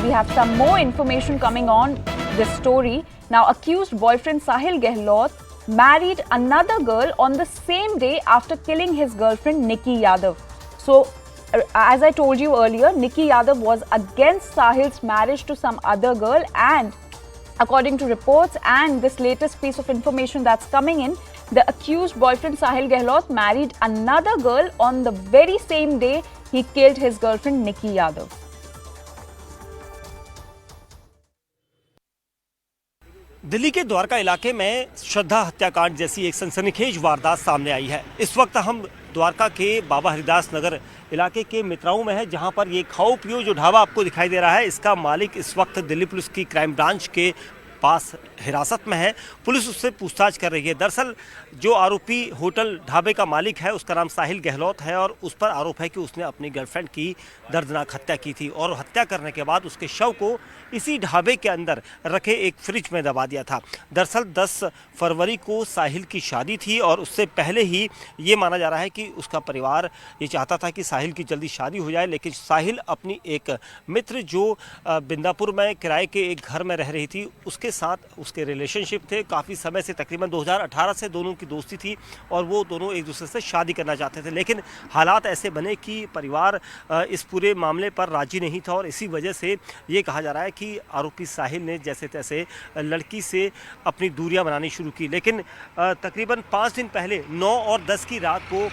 we have some more information coming on this story. Now, accused boyfriend Sahil Gehlot married another girl on the same day after killing his girlfriend Nikki Yadav. So, as I told you earlier, Nikki Yadav was against Sahil's marriage to some other girl, and according to reports and this latest piece of information that's coming in, the accused boyfriend Sahil Gehlot married another girl on the very same day he killed his girlfriend Nikki Yadav. Delhi के द्वारका इलाके में श्रद्धा हत्याकांड जैसी एक सनसनीखेज वारदात सामने आई है। इस वक्त हम द्वारका के बाबा हरिदास नगर इलाके के मित्राओं में है, जहां पर ये खाओ पियो जो ढाबा आपको दिखाई दे रहा है, इसका मालिक इस वक्त दिल्ली पुलिस की क्राइम ब्रांच के पास हिरासत में है। पुलिस उससे पूछताछ कर रही है। दरअसल जो आरोपी होटल ढाबे का मालिक है उसका नाम साहिल गहलोत है और उस पर आरोप है कि उसने अपनी गर्लफ्रेंड की दर्दनाक हत्या की थी और हत्या करने के बाद उसके शव को इसी ढाबे के अंदर रखे एक फ्रिज में दबा दिया था। दरअसल 10 फरवरी को साहिल की शादी थी और उससे पहले ही ये माना जा रहा है कि उसका परिवार ये चाहता था कि साहिल की जल्दी शादी हो जाए, लेकिन साहिल अपनी एक मित्र जो बिंदापुर में किराए के एक घर में रह रही थी उसके साथ उसके रिलेशनशिप थे काफ़ी समय से, तकरीबन 2018 से दोनों की दोस्ती थी और वो दोनों एक दूसरे से शादी करना चाहते थे, लेकिन हालात ऐसे बने कि परिवार इस पूरे मामले पर राजी नहीं था और इसी वजह से ये कहा जा रहा है कि आरोपी साहिल ने जैसे तैसे लड़की से अपनी दूरियां बनानी शुरू की। लेकिन तकरीबन 5 दिन पहले 9 और 10 की रात को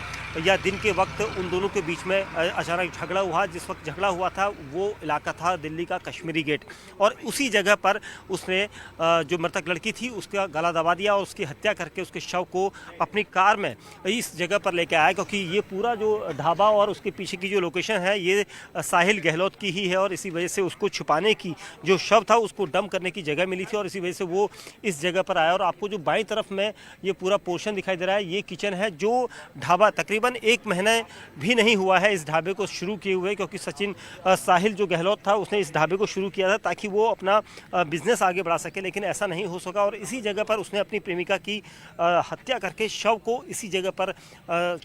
या दिन के वक्त उन दोनों के बीच में अचानक झगड़ा हुआ। जिस वक्त झगड़ा हुआ था वो इलाका था दिल्ली का कश्मीरी गेट और उसी जगह पर उसने जो मृतक लड़की थी उसका गला दबा दिया और उसकी हत्या करके उसके शव को अपनी कार में इस जगह पर लेके आया, क्योंकि ये पूरा जो ढाबा और उसके पीछे की जो लोकेशन है ये साहिल गहलोत की ही है और इसी वजह से उसको छुपाने की जो शव था उसको डंप करने की जगह मिली थी और इसी वजह से वो इस जगह पर आया। और आपको जो बाईं तरफ में ये पूरा पोर्शन दिखाई दे रहा है ये किचन है। जो ढाबा तकरीबन 1 महीने भी नहीं हुआ है इस ढाबे को शुरू किए हुए, क्योंकि सचिन साहिल जो गहलोत था उसने इस ढाबे को शुरू किया था ताकि वो अपना बिजनेस आगे बढ़ा सके, लेकिन ऐसा नहीं हो सका और इसी जगह पर उसने अपनी प्रेमिका की हत्या करके शव को इसी जगह पर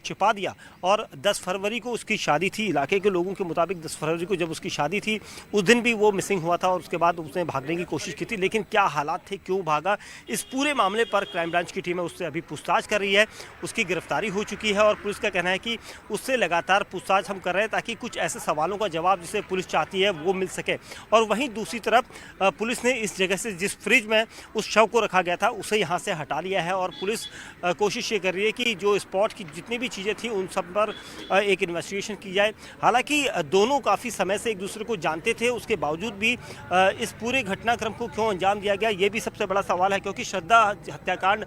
छिपा दिया। और 10 फरवरी को उसकी शादी थी। इलाके के लोगों के मुताबिक 10 फरवरी को जब उसकी शादी थी उस दिन भी वो मिसिंग हुआ था और उसके बाद उसने भागने की कोशिश की थी, लेकिन क्या हालात थे, क्यों भागा, इस पूरे मामले पर क्राइम ब्रांच की टीम है उससे अभी पूछताछ कर रही है। उसकी गिरफ्तारी हो चुकी है और पुलिस का कहना है कि उससे लगातार पूछताछ हम कर रहे हैं ताकि कुछ ऐसे सवालों का जवाब जिसे पुलिस चाहती है वो मिल सके। और वहीं दूसरी तरफ पुलिस ने इस जगह से जिस फ्रिज में उस शव को रखा गया था उसे यहाँ से हटा लिया है और पुलिस कोशिश ये कर रही है कि जो स्पॉट की जितनी भी चीज़ें थी उन सब पर एक इन्वेस्टिगेशन की जाए। हालांकि दोनों काफ़ी समय से एक दूसरे को जानते थे, उसके बावजूद भी इस पूरे घटनाक्रम को क्यों अंजाम दिया गया ये भी सबसे बड़ा सवाल है, क्योंकि श्रद्धा हत्याकांड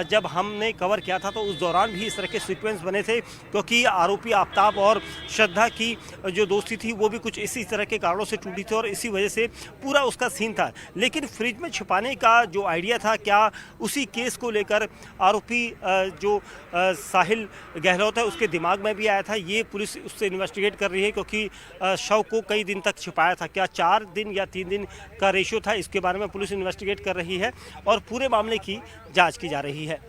जब हमने कवर किया था तो उस दौरान भी इस तरह के सीक्वेंस बने थे, क्योंकि आरोपी आफ्ताब और श्रद्धा की जो दोस्ती थी वो भी कुछ इसी तरह के कारणों से टूटी थी और इसी वजह से पूरा उसका सीन था। लेकिन फ्रिज में छुपाने का जो आइडिया था, क्या उसी केस को लेकर आरोपी जो साहिल गहलोत है उसके दिमाग में भी आया था, ये पुलिस उससे इन्वेस्टिगेट कर रही है, क्योंकि शव को कई दिन तक छुपाया था। क्या 4 दिन या 3 दिन का रेशियो था, इसके बारे में पुलिस इन्वेस्टिगेट कर रही है और पूरे मामले की जांच की जा रही है।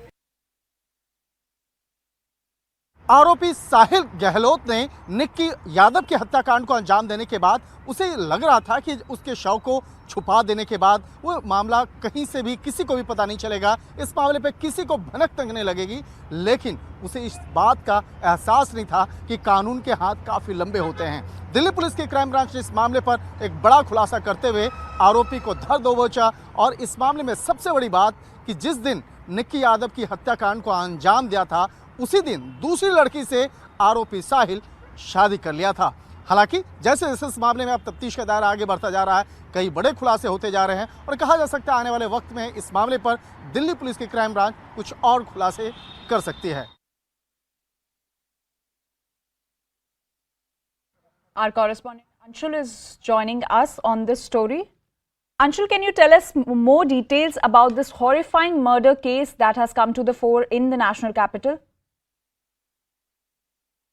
आरोपी साहिल गहलोत ने निक्की यादव की हत्याकांड को अंजाम देने के बाद उसे लग रहा था कि उसके शव को छुपा देने के बाद वो मामला कहीं से भी किसी को भी पता नहीं चलेगा, इस मामले पे किसी को भनक तक नहीं लगेगी। लेकिन उसे इस बात का एहसास नहीं था कि कानून के हाथ काफ़ी लंबे होते हैं। दिल्ली पुलिस की क्राइम ब्रांच ने इस मामले पर एक बड़ा खुलासा करते हुए आरोपी को धर दबोचा और इस मामले में सबसे बड़ी बात कि जिस दिन निक्की यादव की हत्याकांड को अंजाम दिया था उसी दिन दूसरी लड़की से आरोपी साहिल शादी कर लिया था। हालांकि जैसे जैसे इस मामले में अब तफ्तीश का दायरा आगे बढ़ता जा रहा है, कई बड़े खुलासे होते जा रहे हैं और कहा जा सकता है आने वाले वक्त में इस मामले पर दिल्ली पुलिस की क्राइम ब्रांच कुछ और खुलासे कर सकती है। Our correspondent Anshul is joining us on this story. Anshul, can you tell us more details about this horrifying murder case that has come to the fore in the national capital?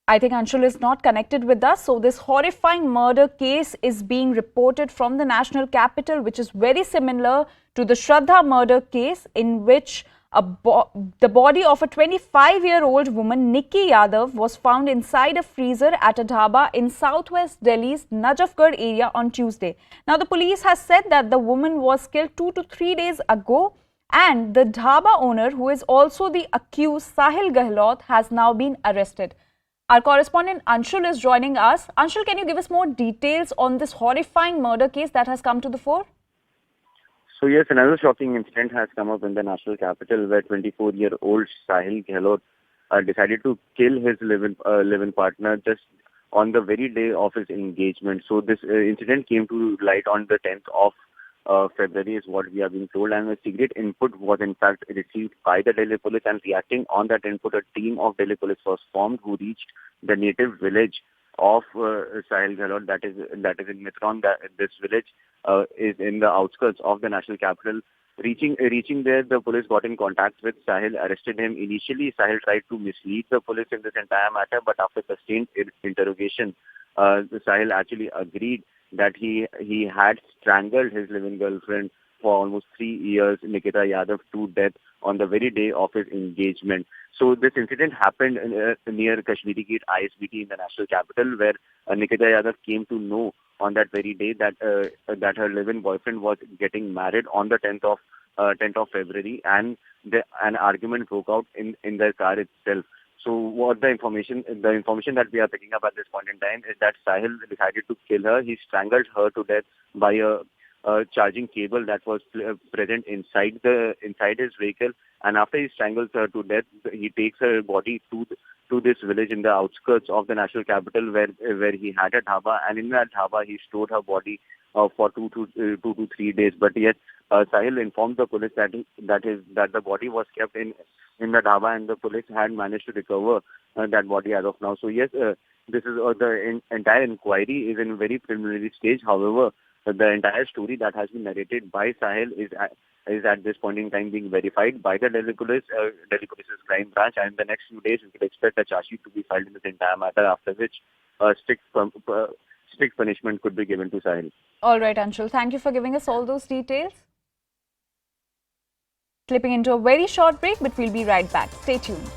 I think Anshul is not connected with us. So this horrifying murder case is being reported from the national capital, which is very similar to the Shraddha murder case in which The body of a 25-year-old woman, Nikki Yadav, was found inside a freezer at a dhaba in southwest Delhi's Najafgarh area on Tuesday. Now, the police has said that the woman was killed 2 to 3 days ago, and the dhaba owner, who is also the accused, Sahil Gehlot, has now been arrested. Our correspondent Anshul is joining us. Anshul, can you give us more details on this horrifying murder case that has come to the fore? So yes, another shocking incident has come up in the national capital where 24-year-old Sahil Gehlot decided to kill his live-in partner just on the very day of his engagement. So this incident came to light on the 10th of February is what we are being told, and a secret input was in fact received by the Delhi police, and reacting on that input, a team of Delhi police was formed who reached the native village of Sahil Gehlot, that is in Mithron. This village is in the outskirts of the national capital. Reaching there, the police got in contact with Sahil, arrested him. Initially, Sahil tried to mislead the police in this entire matter, but after sustained interrogation, Sahil actually agreed that he had strangled his living girlfriend for almost 3 years, Nikita Yadav, to death on the very day of his engagement. So this incident happened near Kashmiri Gate ISBT in the national capital, where Nikita Yadav came to know on that very day that her live-in boyfriend was getting married on the 10th of February, and an argument broke out in their car itself. So what the information that we are picking up at this point in time is that Sahil decided to kill her. He strangled her to death by a charging cable that was present inside his vehicle, and after he strangles her to death, he takes her body to this village in the outskirts of the national capital where he had a dhaba, and in that dhaba he stored her body for 2 to 3 days. But yet Sahil informed the police that the body was kept in the dhaba, and the police had managed to recover that body as of now. So yes, this is the entire inquiry is in very preliminary stage. However, the entire story that has been narrated by Sahil is at this point in time being verified by the Delhi Police's crime branch, and in the next few days we could expect a charge sheet to be filed in this entire matter, after which strict punishment could be given to Sahil. All right, Anshul, thank you for giving us all those details. Slipping into a very short break, but we'll be right back. Stay tuned.